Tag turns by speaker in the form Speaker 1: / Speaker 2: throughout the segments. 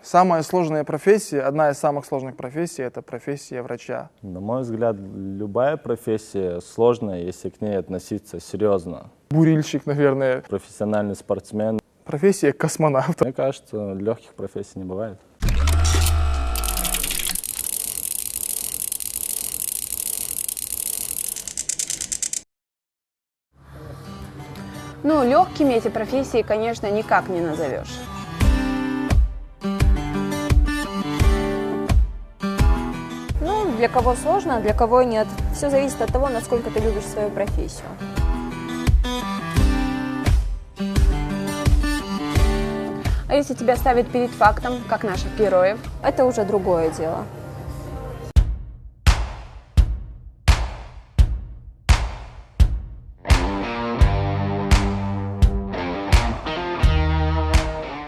Speaker 1: Самая сложная профессия, одна из самых сложных профессий — это профессия врача.
Speaker 2: На мой взгляд, любая профессия сложная, если к ней относиться серьезно.
Speaker 1: Бурильщик, наверное.
Speaker 2: Профессиональный спортсмен.
Speaker 1: Профессия космонавта.
Speaker 2: Мне кажется, легких профессий не бывает.
Speaker 3: Ну, легкими эти профессии, конечно, никак не назовешь.
Speaker 4: Ну, для кого сложно, а для кого нет. Все зависит от того, насколько ты любишь свою профессию.
Speaker 3: А если тебя ставят перед фактом, как наших героев?
Speaker 4: Это уже другое дело.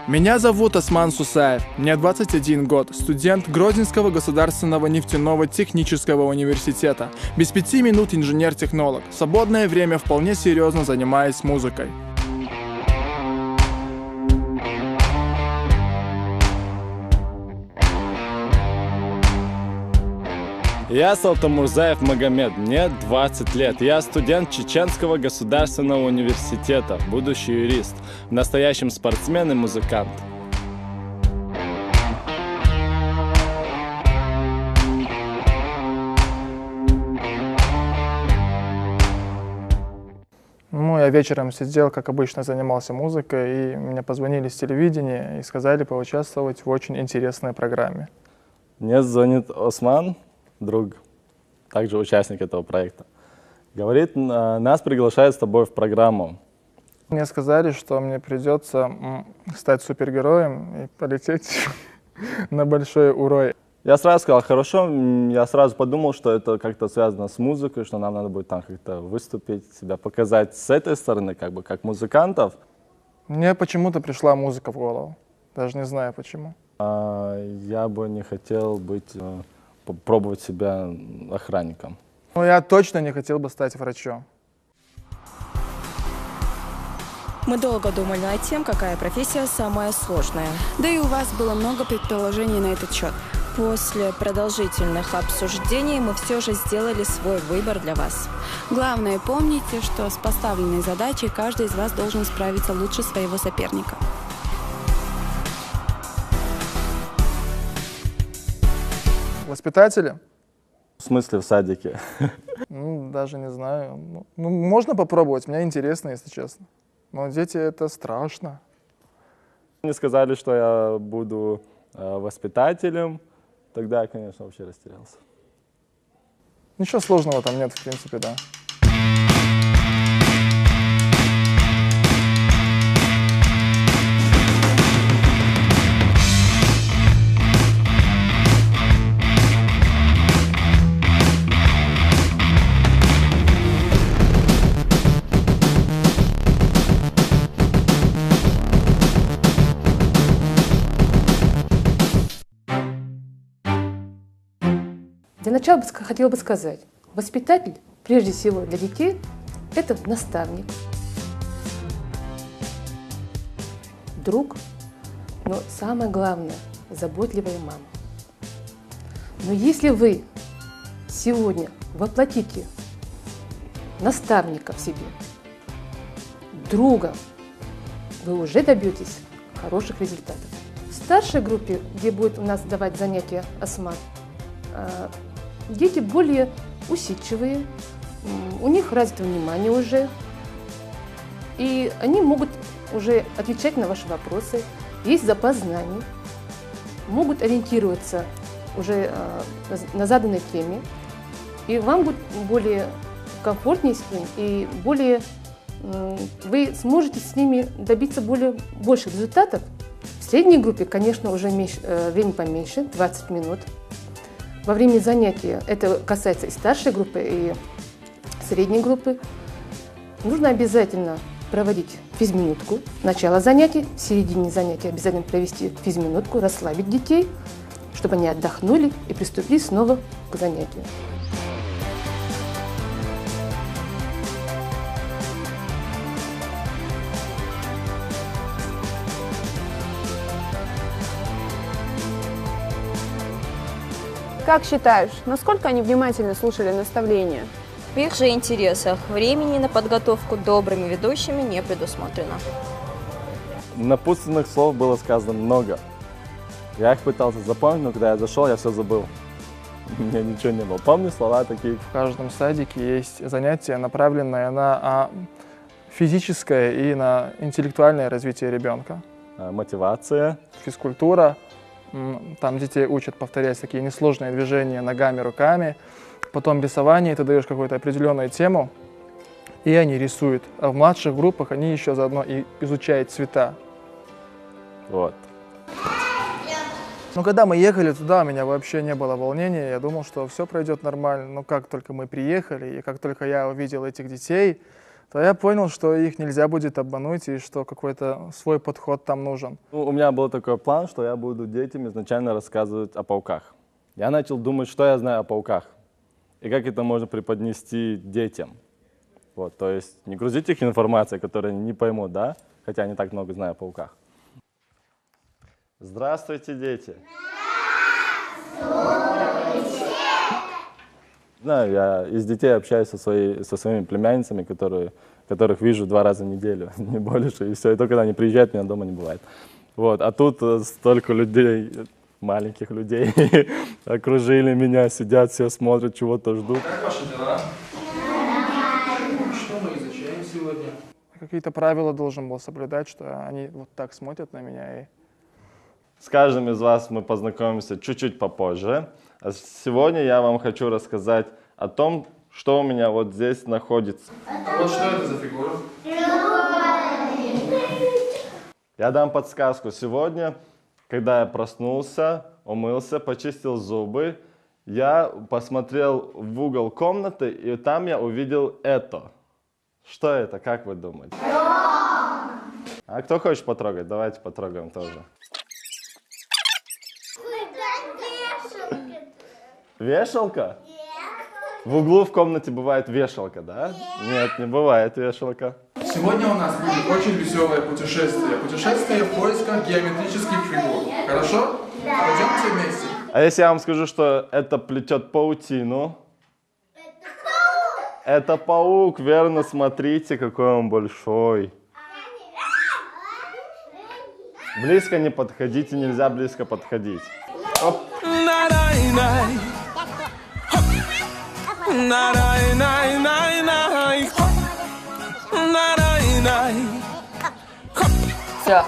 Speaker 1: Меня зовут Осман Сусаев, мне 21 год, студент Грозненского государственного нефтяного технического университета. Без 5 минут инженер-технолог. В свободное время вполне серьезно занимаюсь музыкой.
Speaker 2: Я Салтамурзаев Магомед, мне 20 лет. Я студент Чеченского государственного университета, будущий юрист, в настоящем спортсмен и музыкант.
Speaker 1: Ну, я вечером сидел, как обычно, занимался музыкой, и мне позвонили с телевидения и сказали поучаствовать в очень интересной программе.
Speaker 2: Мне звонит Осман, друг, также участник этого проекта. Говорит, нас приглашают с тобой в программу.
Speaker 1: Мне сказали, что мне придется стать супергероем и полететь на большой урой.
Speaker 2: Я сразу сказал, хорошо, я сразу подумал, что это как-то связано с музыкой, что нам надо будет там как-то выступить, себя показать с этой стороны, как бы, как музыкантов.
Speaker 1: Мне почему-то пришла музыка в голову, даже не знаю почему.
Speaker 2: Я бы не хотел попробовать себя охранником.
Speaker 1: Но я точно не хотел бы стать врачом.
Speaker 5: Мы долго думали над тем, какая профессия самая сложная.
Speaker 6: Да и у вас было много предположений на этот счет.
Speaker 5: После продолжительных обсуждений мы все же сделали свой выбор для вас.
Speaker 6: Главное, помните, что с поставленной задачей каждый из вас должен справиться лучше своего соперника.
Speaker 1: Воспитатели?
Speaker 2: В смысле, в садике?
Speaker 1: Ну, даже не знаю. Ну, можно попробовать, мне интересно, если честно. Но дети — это страшно.
Speaker 2: Мне сказали, что я буду воспитателем. Тогда я, конечно, вообще растерялся.
Speaker 1: Ничего сложного там нет, в принципе, да.
Speaker 7: Для начала хотела бы сказать, воспитатель, прежде всего для детей, это наставник, друг, но самое главное, заботливая мама. Но если вы сегодня воплотите наставника в себе, друга, вы уже добьетесь хороших результатов. В старшей группе, где будет у нас давать занятия Осман, дети более усидчивые, у них развито внимание уже, и они могут уже отвечать на ваши вопросы, есть запас знаний, могут ориентироваться уже на заданной теме, и вам будет более комфортнее с ним, и более вы сможете с ними добиться больших результатов. В средней группе, конечно, уже время поменьше, 20 минут. Во время занятия, это касается и старшей группы, и средней группы, нужно обязательно проводить физминутку. Начало занятий, в середине занятия обязательно провести физминутку, расслабить детей, чтобы они отдохнули и приступили снова к занятию.
Speaker 3: Как считаешь, насколько они внимательно слушали наставления?
Speaker 5: В их же интересах времени на подготовку добрыми ведущими не предусмотрено.
Speaker 2: Напутственных слов было сказано много. Я их пытался запомнить, но когда я зашел, я все забыл. У меня ничего не было. Помню слова такие.
Speaker 1: В каждом садике есть занятие, направленное на физическое и на интеллектуальное развитие ребенка.
Speaker 2: Мотивация.
Speaker 1: Физкультура. Там детей учат повторять такие несложные движения ногами, руками. Потом рисование, ты даешь какую-то определенную тему, и они рисуют. А в младших группах они еще заодно и изучают цвета.
Speaker 2: Вот.
Speaker 1: Но когда мы ехали туда, у меня вообще не было волнения. Я думал, что все пройдет нормально. Но как только мы приехали, и как только я увидел этих детей, то я понял, что их нельзя будет обмануть, и что какой-то свой подход там нужен.
Speaker 2: У меня был такой план, что я буду детям изначально рассказывать о пауках. Я начал думать, что я знаю о пауках, и как это можно преподнести детям. Вот, то есть не грузить их информацией, которую они не поймут, да? Хотя они так много знают о пауках. Здравствуйте, дети! Здравствуйте! Знаю, я из детей общаюсь со своими племянницами, которых вижу 2 раза в неделю, не больше, и все. И только когда они приезжают, меня дома не бывает. Вот, а тут столько людей, маленьких людей, окружили меня, сидят, все смотрят, чего-то ждут.
Speaker 1: Как ваши дела? Что мы изучаем сегодня? Какие-то правила должен был соблюдать, что они вот так смотрят на меня. И...
Speaker 2: С каждым из вас мы познакомимся чуть-чуть попозже. А сегодня я вам хочу рассказать о том, что у меня вот здесь находится.
Speaker 1: А вот что это за фигура?
Speaker 2: Я дам подсказку. Сегодня, когда я проснулся, умылся, почистил зубы, я посмотрел в угол комнаты, и там я увидел это. Что это, как вы думаете? А кто хочет потрогать? Давайте потрогаем тоже. Вешалка? В углу в комнате бывает вешалка, да? Нет, не бывает вешалка.
Speaker 1: Сегодня у нас будет очень веселое путешествие. Путешествие в поисках геометрических фигур. Хорошо? Пойдемте вместе.
Speaker 2: А если я вам скажу, что это плетет паутину? Это паук, верно, смотрите, какой он большой. Близко не подходите, нельзя близко подходить. Оп.
Speaker 3: Все.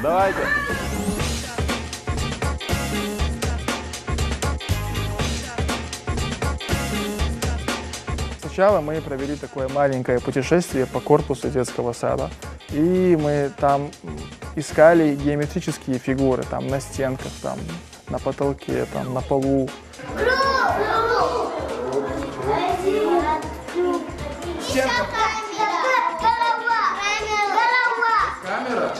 Speaker 2: Давайте.
Speaker 1: Сначала мы провели такое маленькое путешествие по корпусу детского сада. И мы там искали геометрические фигуры, там на стенках, там на потолке, там на полу. Камера?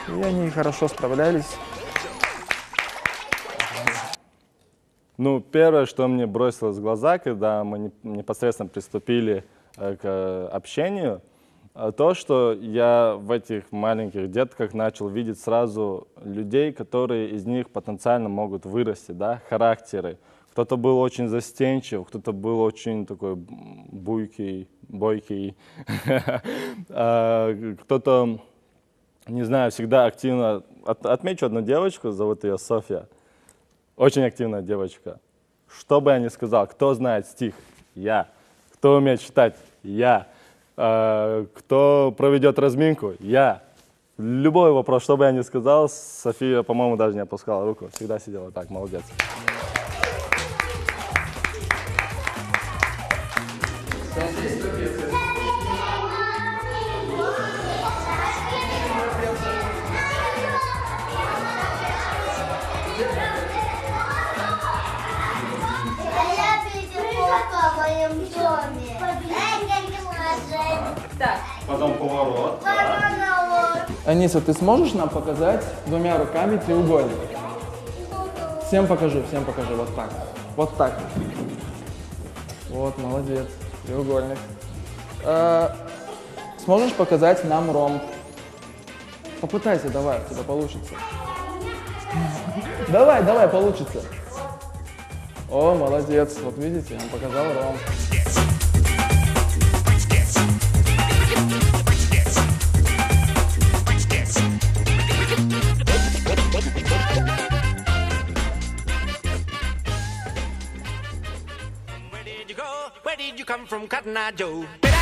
Speaker 1: И они хорошо справлялись.
Speaker 2: Ну, первое, что мне бросилось в глаза, когда мы непосредственно приступили к общению, то, что я в этих маленьких детках начал видеть сразу людей, которые из них потенциально могут вырасти, да, характеры. Кто-то был очень застенчив, кто-то был очень такой бойкий, кто-то, не знаю, всегда активно. Отмечу одну девочку, зовут ее Софья. Очень активная девочка. Что бы я ни сказал, кто знает стих? Я. Кто умеет читать? Я. Кто проведет разминку? Я. Любой вопрос, что бы я ни сказал, София, по-моему, даже не опускала руку. Всегда сидела так, молодец. Потом поворот.
Speaker 1: Аниса, ты сможешь нам показать 2 руками треугольник? Всем покажи, вот так. Вот так. Вот, молодец, треугольник. Сможешь показать нам ромб? Попытайся, давай, у тебя получится. Давай, давай, получится. О, молодец. Вот видите, он показал Ром.
Speaker 8: Where did you come from, Cotton Eye Joe? Where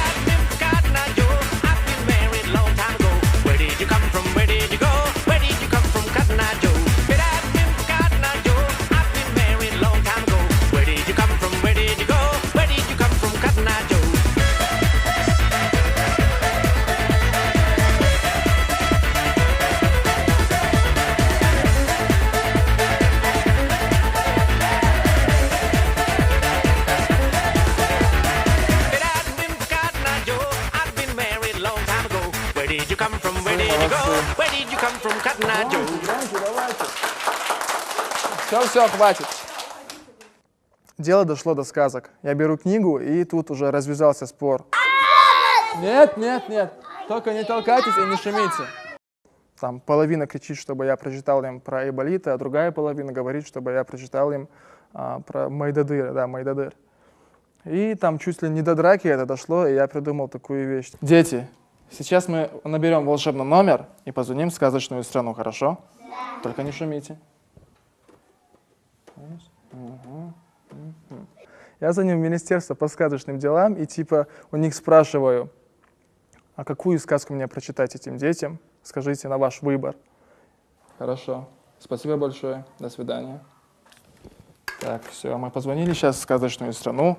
Speaker 8: Cotton Eye Joe? I've been married long time ago. Where did you come from? Where did you go? Where did you come from, Cotton Eye Joe? Where Cotton Eye Joe? I've been married long time ago. Where did you come from? Where did you go? Where did you come from, Cotton Eye Joe?
Speaker 1: Все, хватит. Дело дошло до сказок. Я беру книгу, и тут уже развязался спор. Нет, нет, нет. Только не толкайтесь и не шумите. Там половина кричит, чтобы я прочитал им про Айболита, а другая половина говорит, чтобы я прочитал им про Майдадыра. Да, Майдадыр. И там чуть ли не до драки это дошло, и я придумал такую вещь. Дети, сейчас мы наберем волшебный номер и позвоним в сказочную страну, хорошо? Да. Только не шумите. Я звоню в министерство по сказочным делам и типа у них спрашиваю, а какую сказку мне прочитать этим детям? Скажите на ваш выбор. Хорошо. Спасибо большое. До свидания. Так, все, мы позвонили сейчас в сказочную страну.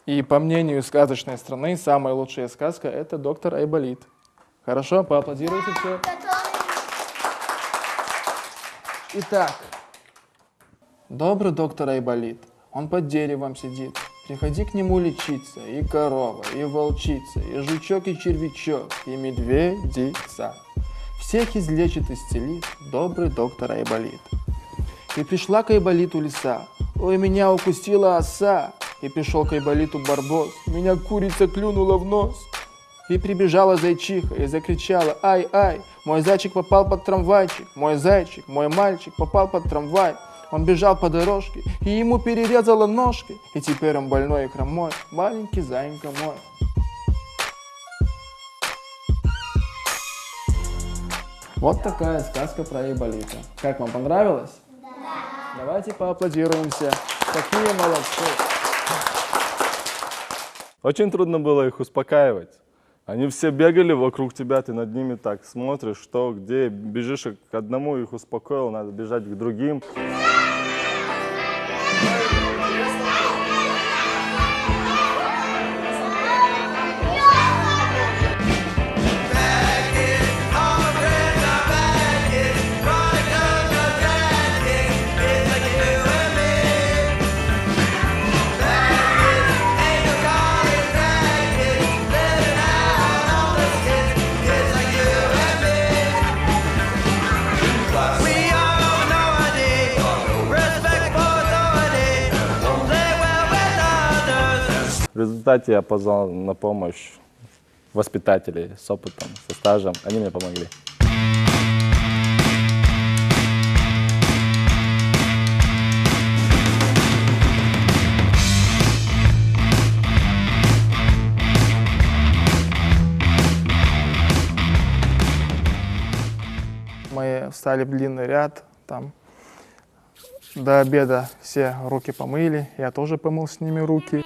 Speaker 1: И по мнению сказочной страны, самая лучшая сказка — это «Доктор Айболит». Хорошо? Поаплодируйте все. Итак. Добрый доктор Айболит, он под деревом сидит. Приходи к нему лечиться, и корова, и волчица, и жучок, и червячок, и медведица. Всех излечит, исцелит добрый доктор Айболит. И пришла к Айболиту лиса, ой, меня укусила оса. И пришел к Айболиту барбос, меня курица клюнула в нос. И прибежала зайчиха и закричала, ай, ай, мой зайчик попал под трамвайчик, мой зайчик, мой мальчик попал под трамвай. Он бежал по дорожке, и ему перерезала ножки, и теперь он больной и хромой, маленький зайенька мой. Вот такая сказка про Айболита. Как вам, понравилось? Да. Давайте поаплодируемся. Какие молодцы.
Speaker 2: Очень трудно было их успокаивать. Они все бегали вокруг тебя, ты над ними так смотришь, что, где, бежишь к одному, их успокоил, надо бежать к другим. В результате я позвал на помощь воспитателей с опытом, со стажем. Они мне помогли.
Speaker 1: Мы встали в длинный ряд, там до обеда все руки помыли, я тоже помыл с ними руки.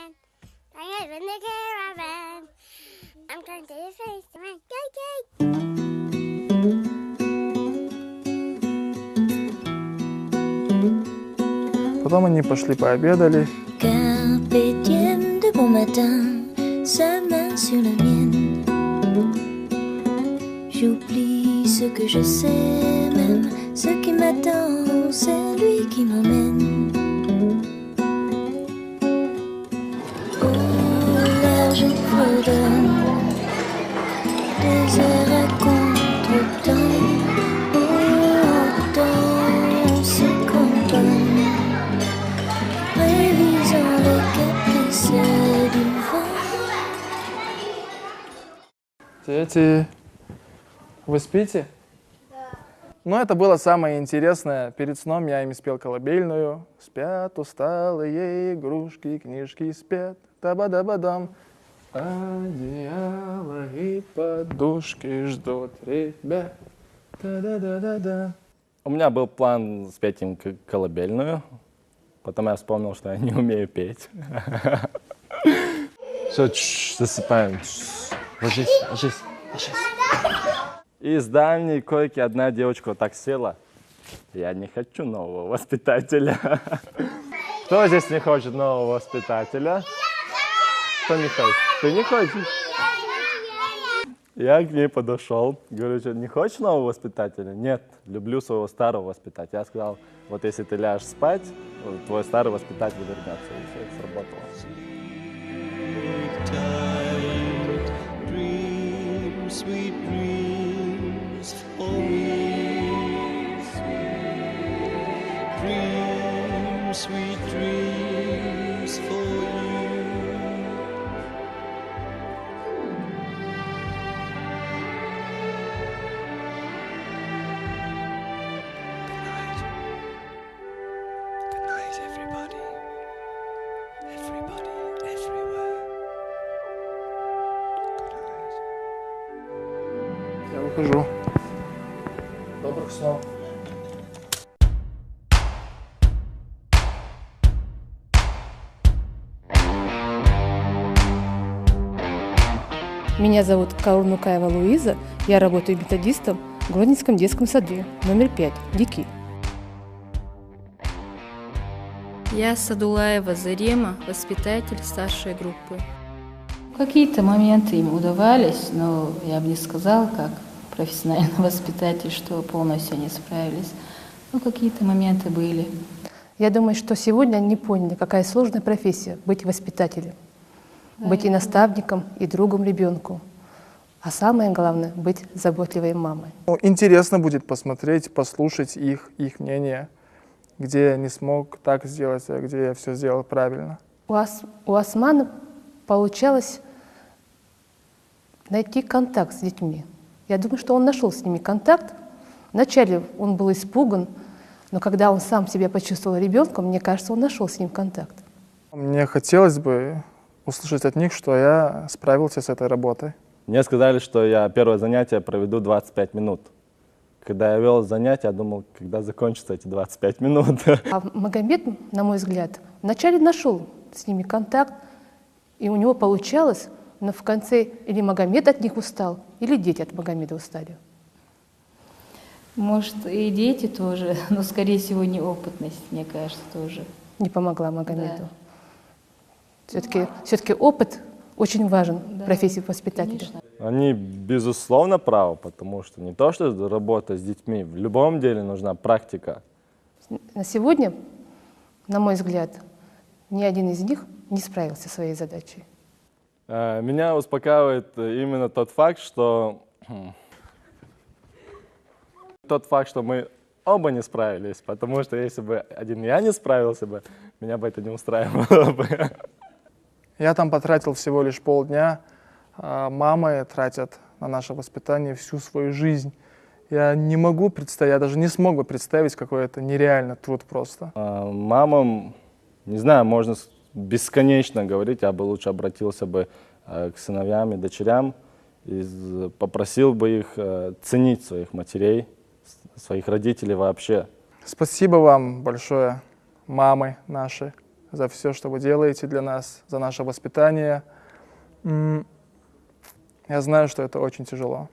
Speaker 1: Потом они пошли пообедали.
Speaker 9: Carpe diem de bon matin, sa main sur la mienne. J'oublie ce que je sais, même ce qui m'attend, c'est lui qui m'emmène. Au large fredonne, désert à contre-temps, autant se cantonne, révisant les caprices du vent.
Speaker 1: Дети, вы спите? Да. Но это было самое интересное. Перед сном я им спел колыбельную. Спят усталые игрушки, книжки спят. Таба-даба-дам. Одеяло и подушки ждут ребят. Та-да-да-да-да.
Speaker 2: У меня был план спеть им колыбельную. Потом я вспомнил, что я не умею петь.
Speaker 1: Все, засыпаем. Ложись, ложись, ложись.
Speaker 2: И с дальней койки одна девочка вот так села. Я не хочу нового воспитателя. Кто здесь не хочет нового воспитателя? Кто не хочет? Ты не хочешь? Я к ней подошел, говорю, что не хочешь нового воспитателя? Нет, люблю своего старого воспитателя. Я сказал, вот если ты ляжешь спать, твой старый воспитатель вернется. И все, это сработало.
Speaker 10: Sweet dreams for me. Dreams, sweet dreams for you. Good night, everybody. Everybody, everywhere.
Speaker 1: Я выхожу. Добрых снов.
Speaker 7: Меня зовут Каурнукаева Луиза. Я работаю методистом в Гродненском детском саде номер 5, Дики.
Speaker 11: Я Садулаева Зарема, воспитатель старшей группы.
Speaker 12: Какие-то моменты им удавались, но я бы не сказала, как профессиональный воспитатель, что полностью они справились. Но какие-то моменты были.
Speaker 7: Я думаю, что сегодня они поняли, какая сложная профессия — быть воспитателем.
Speaker 12: Да,
Speaker 7: быть и наставником, и другом ребенку. А самое главное — быть заботливой мамой.
Speaker 1: Интересно будет посмотреть, послушать их мнение, где я не смог так сделать, а где я все сделал правильно.
Speaker 7: У Османа получалось найти контакт с детьми. Я думаю, что он нашел с ними контакт. Вначале он был испуган, но когда он сам себя почувствовал ребенком, мне кажется, он нашел с ним контакт.
Speaker 1: Мне хотелось бы услышать от них, что я справился с этой работой.
Speaker 2: Мне сказали, что я первое занятие проведу 25 минут. Когда я вел занятие, я думал, когда закончатся эти 25 минут.
Speaker 7: А Магомед, на мой взгляд, вначале нашел с ними контакт, и у него получалось, но в конце или Магомед от них устал, или дети от Магомеда устали.
Speaker 12: Может, и дети тоже, но, скорее всего, неопытность, мне кажется, тоже.
Speaker 7: Не помогла Магомеду. Да. Все-таки опыт очень важен в профессии воспитателя.
Speaker 12: Конечно.
Speaker 2: Они, безусловно, правы, потому что не то, что работа с детьми, в любом деле нужна практика.
Speaker 7: На сегодня, на мой взгляд, ни один из них не справился со своей задачей.
Speaker 2: Меня успокаивает именно тот факт, что мы оба не справились, потому что если бы один я не справился бы, меня бы это не устраивало бы.
Speaker 1: Я там потратил всего лишь полдня, а мамы тратят на наше воспитание всю свою жизнь. Я не могу представить, я даже не смог бы представить, какой это нереальный труд просто.
Speaker 2: Мамам, не знаю, можно бесконечно говорить, я бы лучше обратился бы к сыновьям и дочерям и попросил бы их ценить своих матерей, своих родителей вообще.
Speaker 1: Спасибо вам большое, мамы наши, за все, что вы делаете для нас, за наше воспитание. Я знаю, что это очень тяжело.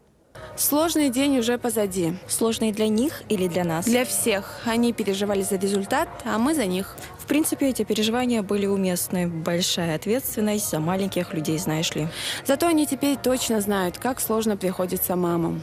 Speaker 6: Сложный день уже позади.
Speaker 5: Сложный для них или для нас?
Speaker 6: Для всех. Они переживали за результат, а мы за них.
Speaker 5: В принципе, эти переживания были уместны. Большая ответственность за маленьких людей, знаешь ли.
Speaker 6: Зато они теперь точно знают, как сложно приходится мамам.